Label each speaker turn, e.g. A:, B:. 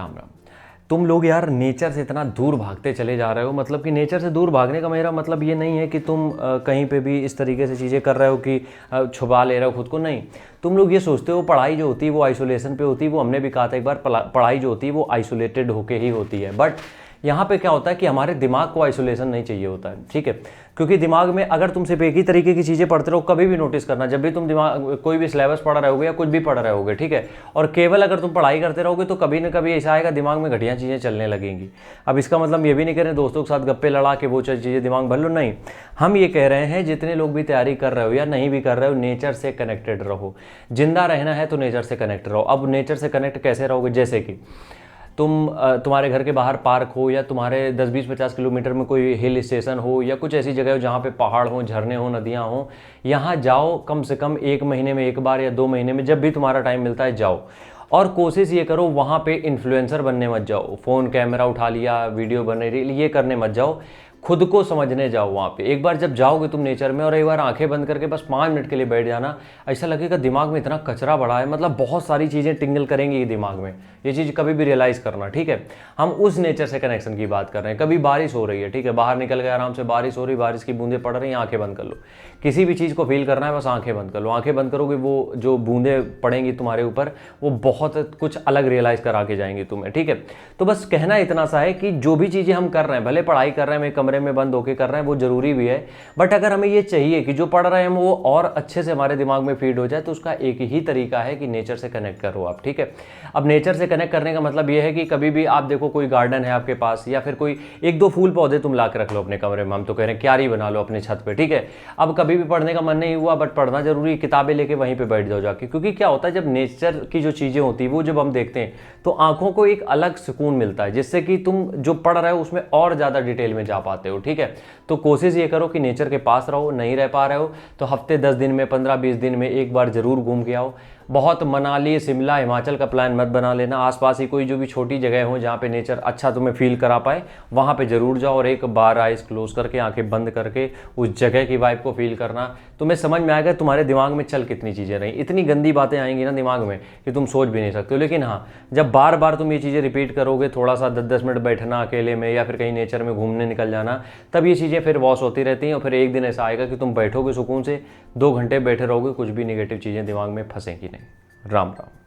A: राम राम। तुम लोग यार नेचर से इतना दूर भागते चले जा रहे हो। मतलब कि नेचर से दूर भागने का मेरा मतलब ये नहीं है कि तुम कहीं पे भी इस तरीके से चीज़ें कर रहे हो कि छुपा ले रहे हो खुद को। नहीं, तुम लोग ये सोचते हो पढ़ाई जो होती है वो आइसोलेशन पे होती है। वो हमने भी कहा था एक बार, पढ़ाई जो होती है वो आइसोलेटेड होके ही होती है। बट यहाँ पे क्या होता है कि हमारे दिमाग को आइसोलेशन नहीं चाहिए होता है, ठीक है। क्योंकि दिमाग में अगर तुम सिर्फ एक ही तरीके की चीज़ें पढ़ते रहो, कभी भी नोटिस करना, जब भी तुम दिमाग कोई भी सिलेबस पढ़ रहे होगे या कुछ भी पढ़ रहे होगे, ठीक है, और केवल अगर तुम पढ़ाई करते रहोगे तो कभी ना कभी ऐसा आएगा दिमाग में घटिया चीज़ें चलने लगेंगी। अब इसका मतलब ये भी नहीं कह रहे दोस्तों के साथ गप्पे लड़ा के वो चीज़ें दिमाग भर लो, नहीं। हम ये कह रहे हैं जितने लोग भी तैयारी कर रहे हो या नहीं भी कर रहे हो, नेचर से कनेक्टेड रहो। जिंदा रहना है तो नेचर से कनेक्ट रहो। अब नेचर से कनेक्ट कैसे रहोगे? जैसे कि तुम्हारे घर के बाहर पार्क हो या तुम्हारे 10-20-50 किलोमीटर में कोई हिल स्टेशन हो या कुछ ऐसी जगह हो जहाँ पे पहाड़ हो, झरने हो, नदियाँ हो, यहाँ जाओ। कम से कम 1 महीने में एक बार या 2 महीने में जब भी तुम्हारा टाइम मिलता है जाओ। और कोशिश ये करो वहाँ पे इन्फ्लुएंसर बनने मत जाओ। फ़ोन कैमरा उठा लिया, वीडियो बने रही, ये करने मत जाओ। खुद को समझने जाओ वहाँ पे। एक बार जब जाओगे तुम नेचर में और एक बार आंखें बंद करके बस 5 मिनट के लिए बैठ जाना, ऐसा लगेगा दिमाग में इतना कचरा पड़ा है। मतलब बहुत सारी चीज़ें टिंगल करेंगी दिमाग में। ये चीज़ कभी भी रियलाइज़ करना, ठीक है। हम उस नेचर से कनेक्शन की बात कर रहे हैं। कभी बारिश हो रही है, ठीक है, बाहर निकल गए आराम से, बारिश हो रही, बारिश की बूंदें पड़ रही हैं, आंखें बंद कर लो। किसी भी चीज़ को फील करना है बस आंखें बंद कर लो। आंखें बंद करोगे वो जो बूंदें पड़ेंगी तुम्हारे ऊपर वो बहुत कुछ अलग रियलाइज़ करा के जाएंगी तुम्हें, ठीक है। तो बस कहना इतना सा है कि जो भी चीज़ें हम कर रहे हैं, भले पढ़ाई कर रहे हैं, मैं कमरे में बंद होकर कर रहे हैं, वो जरूरी भी है। बट अगर हमें ये चाहिए कि जो पढ़ रहे हैं हम वो और अच्छे से हमारे दिमाग में फीड हो जाए, तो उसका एक ही तरीका है कि नेचर से कनेक्ट करो आप, ठीक है। अब नेचर से कनेक्ट करने का मतलब ये है कि कभी भी आप देखो कोई गार्डन है आपके पास या फिर कोई 1-2 फूल पौधे तुम ला के रख लो अपने कमरे में। हम तो कह रहे हैं क्यारी बना लो अपने छत पे, ठीक है। अब कभी भी पढ़ने का मन नहीं हुआ बट पढ़ना जरूरी, किताबें लेके वहीं पे बैठ जाओ जाके। क्योंकि क्या होता है जब नेचर की जो चीज़ें होती है वो जब हम देखते हैं तो आंखों को एक अलग सुकून मिलता है, जिससे कि तुम जो पढ़ रहे हो उसमें और ज़्यादा डिटेल में जा पाते हो, ठीक है। तो कोशिश ये करो कि नेचर के पास रहो। नहीं रह पा रहे हो तो हफ्ते 10 दिन में, 15-20 दिन में एक बार जरूर घूम के आओ। बहुत मनाली, शिमला, हिमाचल का प्लान मत बना लेना। आसपास ही कोई जो भी छोटी जगह हो जहाँ पे नेचर अच्छा तुम्हें फील करा पाए, वहाँ पे जरूर जाओ और एक बार आइज क्लोज करके, आंखें बंद करके उस जगह की वाइब को फील करना। तुम्हें समझ में आएगा तुम्हारे दिमाग में चल कितनी चीज़ें रही। इतनी गंदी बातें आएंगी ना दिमाग में कि तुम सोच भी नहीं सकते हो। लेकिन हाँ, जब बार बार तुम ये चीज़ें रिपीट करोगे, थोड़ा सा 10-10 मिनट बैठना अकेले में या फिर कहीं नेचर में घूमने निकल जाना, तब ये चीज़ें फिर वॉश होती रहती हैं। और फिर एक दिन ऐसा आएगा कि तुम बैठोगे सुकून से, 2 घंटे बैठे रहोगे, कुछ भी निगेटिव चीज़ें दिमाग में फंसेंगी नहीं। राम राम।